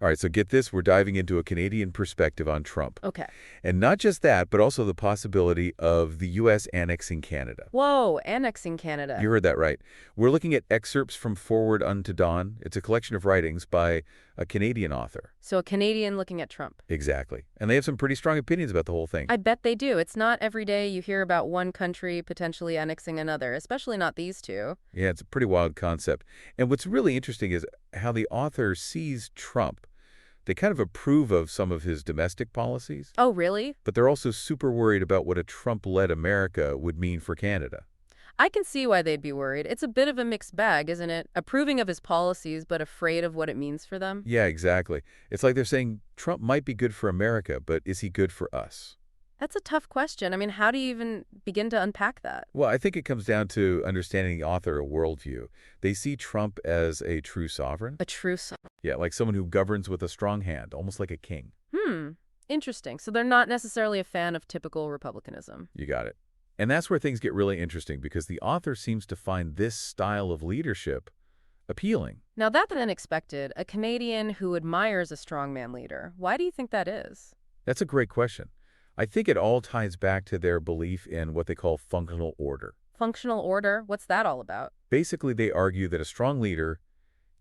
All right, so get this, we're diving into a Canadian perspective on Trump. Okay. And not just that, but also the possibility of the U.S. annexing Canada. Whoa, annexing You Canada. heard that right. We're looking at excerpts from Forward Unto Dawn. It's a collection of writings by a Canadian author. So a Canadian looking at Trump. Exactly. And they have some pretty strong opinions about the whole thing. I bet they do. It's not every day you hear about one country potentially annexing another, especially not these two. Yeah, it's a pretty wild concept. And what's really interesting is how the author sees Trump. They kind of approve of some of his domestic policies, Oh, really? but they're also super worried about what a Trump-led America would mean for Canada. I can see why they'd be worried. It's a bit of a mixed bag, isn't it? Approving of his policies, but afraid of what it means for them. Yeah, exactly. It's like they're saying Trump might be good for America, but is he good for us? That's a tough question. I mean, how do you even begin to unpack that? Well, I think it comes down to understanding the author a worldview. They see Trump as a true sovereign. A truce. Yeah, like someone who governs with a strong hand, almost like a king. Interesting. So they're not necessarily a fan of typical republicanism. You got it. And that's where things get really interesting because the author seems to find this style of leadership appealing. Now, that's unexpected. A Canadian who admires a strongman leader. Why do you think that is? That's a great question. I think it all ties back to their belief in what they call functional order. Functional order? What's that all about? Basically, they argue that a strong leader,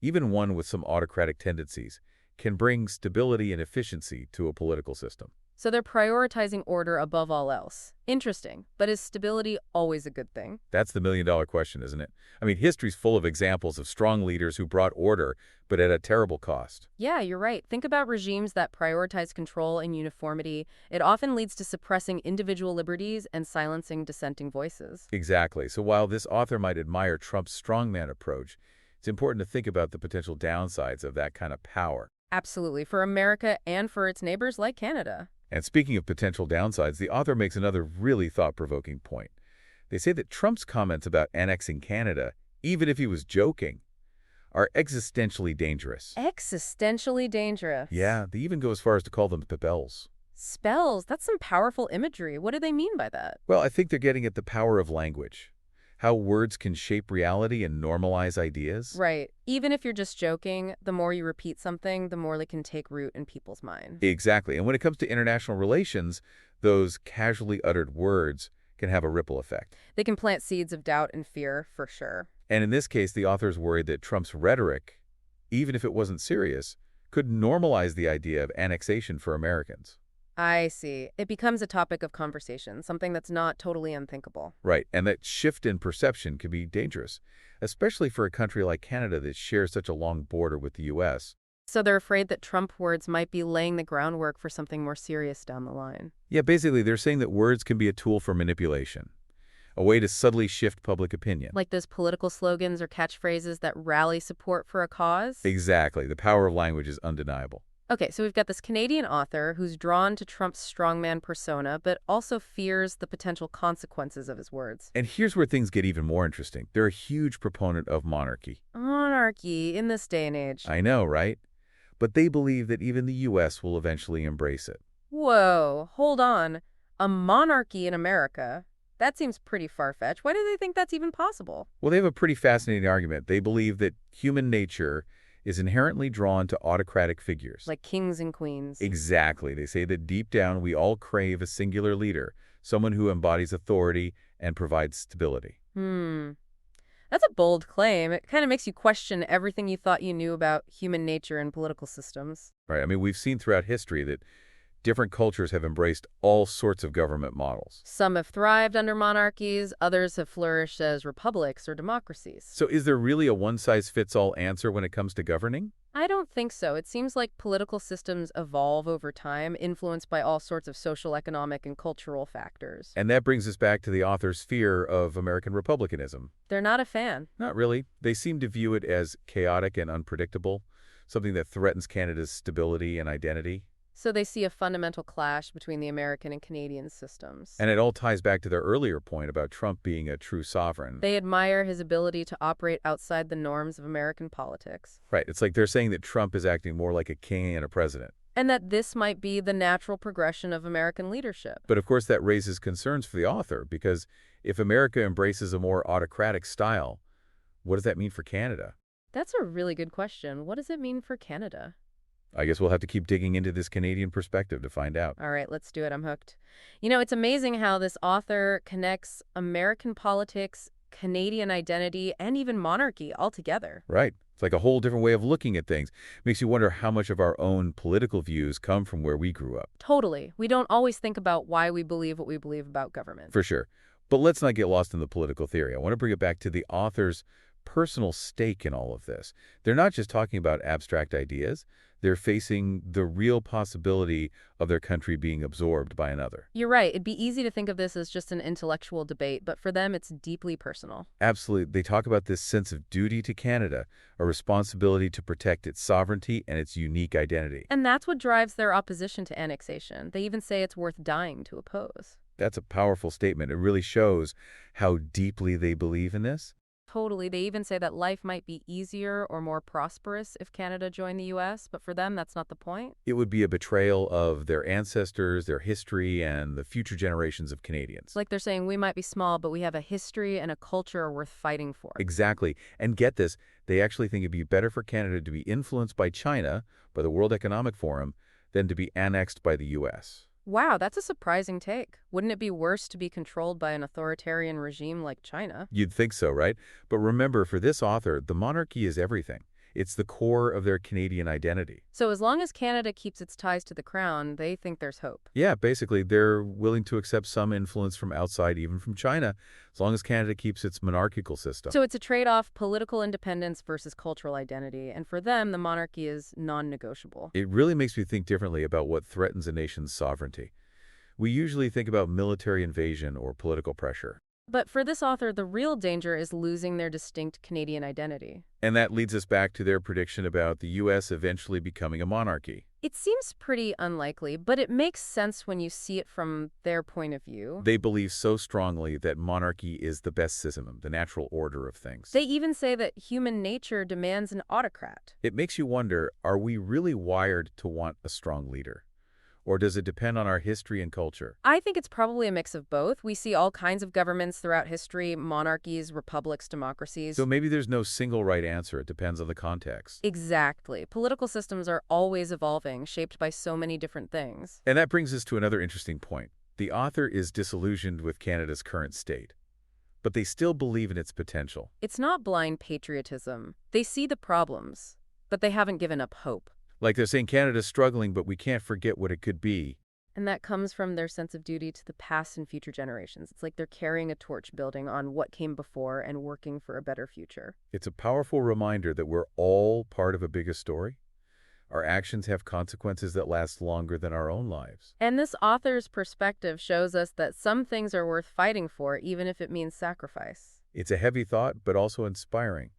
even one with some autocratic tendencies, can bring stability and efficiency to a political system. So they're prioritizing order above all else. Interesting. But is stability always a good thing? That's the million-dollar question, isn't it? I mean, history's full of examples of strong leaders who brought order, but at a terrible cost. Yeah, you're right. Think about regimes that prioritize control and uniformity. It often leads to suppressing individual liberties and silencing dissenting voices. Exactly. So while this author might admire Trump's strongman approach, it's important to think about the potential downsides of that kind of power. Absolutely, for America and for its neighbors like Canada. And speaking of potential downsides, the author makes another really thought-provoking point. They say that Trump's comments about annexing Canada, even if he was joking, are existentially dangerous. Existentially dangerous. Yeah, they even go as far as to call them spells. Spells, that's some powerful imagery. What do they mean by that? Well, I think they're getting at the power of language, how words can shape reality and normalize ideas. Right. Even if you're just joking, the more you repeat something, the more they can take root in people's minds. Exactly. And when it comes to international relations, those casually uttered words can have a ripple effect. They can plant seeds of doubt and fear, for sure. And in this case, the author's worried that Trump's rhetoric, even if it wasn't serious, could normalize the idea of annexation for Americans. I see. It becomes a topic of conversation, something that's not totally unthinkable. Right, and that shift in perception can be dangerous, especially for a country like Canada that shares such a long border with the U.S. So they're afraid that Trump words might be laying the groundwork for something more serious down the line. Yeah, basically, they're saying that words can be a tool for manipulation, a way to subtly shift public opinion. Like those political slogans or catchphrases that rally support for a cause? Exactly. The power of language is undeniable. Okay, so we've got this Canadian author who's drawn to Trump's strongman persona, but also fears the potential consequences of his words. And here's where things get even more interesting. They're a huge proponent of monarchy. Monarchy in this day and age. I know, right? But they believe that even the U.S. will eventually embrace it. Whoa, hold on. A monarchy in America? That seems pretty far-fetched. Why do they think that's even possible? Well, they have a pretty fascinating argument. They believe that human nature is inherently drawn to autocratic figures. Like kings and queens. Exactly. They say that deep down we all crave a singular leader, someone who embodies authority and provides stability. That's a bold claim. It kind of makes you question everything you thought you knew about human nature and political systems. Right? I mean, we've seen throughout history that different cultures have embraced all sorts of government models. Some have thrived under monarchies, others have flourished as republics or democracies. So is there really a one-size-fits-all answer when it comes to governing? I don't think so. It seems like political systems evolve over time, influenced by all sorts of social, economic, and cultural factors. And that brings us back to the author's fear of American republicanism. They're not a fan. Not really. They seem to view it as chaotic and unpredictable, something that threatens Canada's stability and identity. So they see a fundamental clash between the American and Canadian systems. And it all ties back to their earlier point about Trump being a true sovereign. They admire his ability to operate outside the norms of American politics. Right. It's like they're saying that Trump is acting more like a king and a president. And that this might be the natural progression of American leadership. But of course that raises concerns for the author, because if America embraces a more autocratic style, what does that mean for Canada? That's a really good question. What does it mean for Canada? I guess we'll have to keep digging into this Canadian perspective to find out. All right, let's do it. I'm hooked. You know, it's amazing how this author connects American politics, Canadian identity, and even monarchy all together. Right. It's like a whole different way of looking at things. Makes you wonder how much of our own political views come from where we grew up. Totally. We don't always think about why we believe what we believe about government. For sure. But let's not get lost in the political theory. I want to bring it back to the author's personal stake in all of this. They're not just talking about abstract ideas. They're facing the real possibility of their country being absorbed by another. You're right. It'd be easy to think of this as just an intellectual debate, but for them, it's deeply personal. Absolutely. They talk about this sense of duty to Canada, a responsibility to protect its sovereignty and its unique identity. And that's what drives their opposition to annexation. They even say it's worth dying to oppose. That's a powerful statement. It really shows how deeply they believe in this. Totally. They even say that life might be easier or more prosperous if Canada joined the U.S., but for them, that's not the point. It would be a betrayal of their ancestors, their history, and the future generations of Canadians. It's like they're saying we might be small, but we have a history and a culture worth fighting for. Exactly. And get this, they actually think it'd be better for Canada to be influenced by China, by the World Economic Forum, than to be annexed by the U.S. Wow, that's a surprising take. Wouldn't it be worse to be controlled by an authoritarian regime like China? You'd think so, right? But remember, for this author, the monarchy is everything. It's the core of their Canadian identity. So as long as Canada keeps its ties to the crown, they think there's hope. Yeah, basically, they're willing to accept some influence from outside, even from China, as long as Canada keeps its monarchical system. So it's a trade-off, political independence versus cultural identity, and for them, the monarchy is non-negotiable. It really makes me think differently about what threatens a nation's sovereignty. We usually think about military invasion or political pressure. But for this author, the real danger is losing their distinct Canadian identity. And that leads us back to their prediction about the U.S. eventually becoming a monarchy. It seems pretty unlikely, but it makes sense when you see it from their point of view. They believe so strongly that monarchy is the best system, the natural order of things. They even say that human nature demands an autocrat. It makes you wonder, are we really wired to want a strong leader? Or does it depend on our history and culture? I think it's probably a mix of both. We see all kinds of governments throughout history, monarchies, republics, democracies. So maybe there's no single right answer. It depends on the context. Exactly. Political systems are always evolving, shaped by so many different things. And that brings us to another interesting point. The author is disillusioned with Canada's current state, but they still believe in its potential. It's not blind patriotism. They see the problems, but they haven't given up hope. Like they're saying Canada's struggling, but we can't forget what it could be. And that comes from their sense of duty to the past and future generations. It's like they're carrying a torch, building on what came before and working for a better future. It's a powerful reminder that we're all part of a bigger story. Our actions have consequences that last longer than our own lives. And this author's perspective shows us that some things are worth fighting for, even if it means sacrifice. It's a heavy thought, but also inspiring.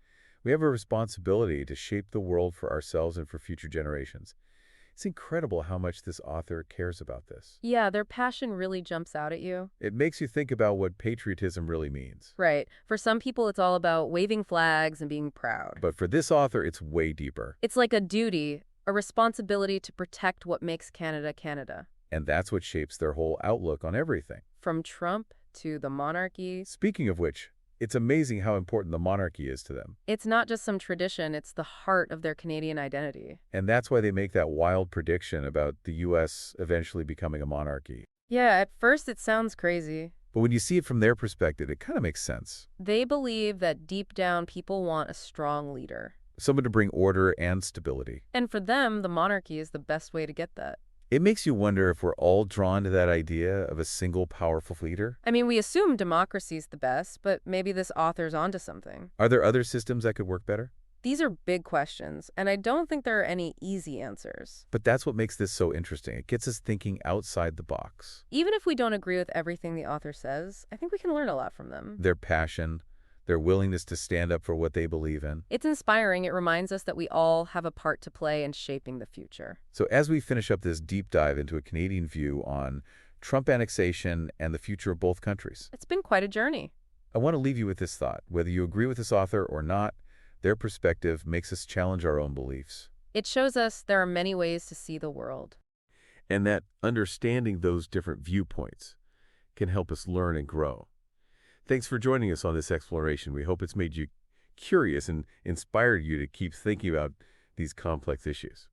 We have a responsibility to shape the world for ourselves and for future generations. It's incredible how much this author cares about this. Yeah, their passion really jumps out at you. It makes you think about what patriotism really means. Right. For some people, it's all about waving flags and being proud. But for this author, it's way deeper. It's like a duty, a responsibility to protect what makes Canada Canada. And that's what shapes their whole outlook on everything. From Trump to the monarchy. Speaking of which, it's amazing how important the monarchy is to them. It's not just some tradition, it's the heart of their Canadian identity. And that's why they make that wild prediction about the U.S. eventually becoming a monarchy. Yeah, at first it sounds crazy. But when you see it from their perspective, it kind of makes sense. They believe that deep down people want a strong leader. Someone to bring order and stability. And for them, the monarchy is the best way to get that. It makes you wonder if we're all drawn to that idea of a single powerful leader. I mean, we assume democracy's the best, but maybe this author's onto something. Are there other systems that could work better? These are big questions, and I don't think there are any easy answers. But that's what makes this so interesting. It gets us thinking outside the box. Even if we don't agree with everything the author says, I think we can learn a lot from them. Their passion, their willingness to stand up for what they believe in. It's inspiring. It reminds us that we all have a part to play in shaping the future. So as we finish up this deep dive into a Canadian view on Trump annexation and the future of both countries, It's been quite a journey. I want to leave you with this thought. Whether you agree with this author or not, their perspective makes us challenge our own beliefs. It shows us there are many ways to see the world. And that understanding those different viewpoints can help us learn and grow. Thanks for joining us on this exploration. We hope it's made you curious and inspired you to keep thinking about these complex issues.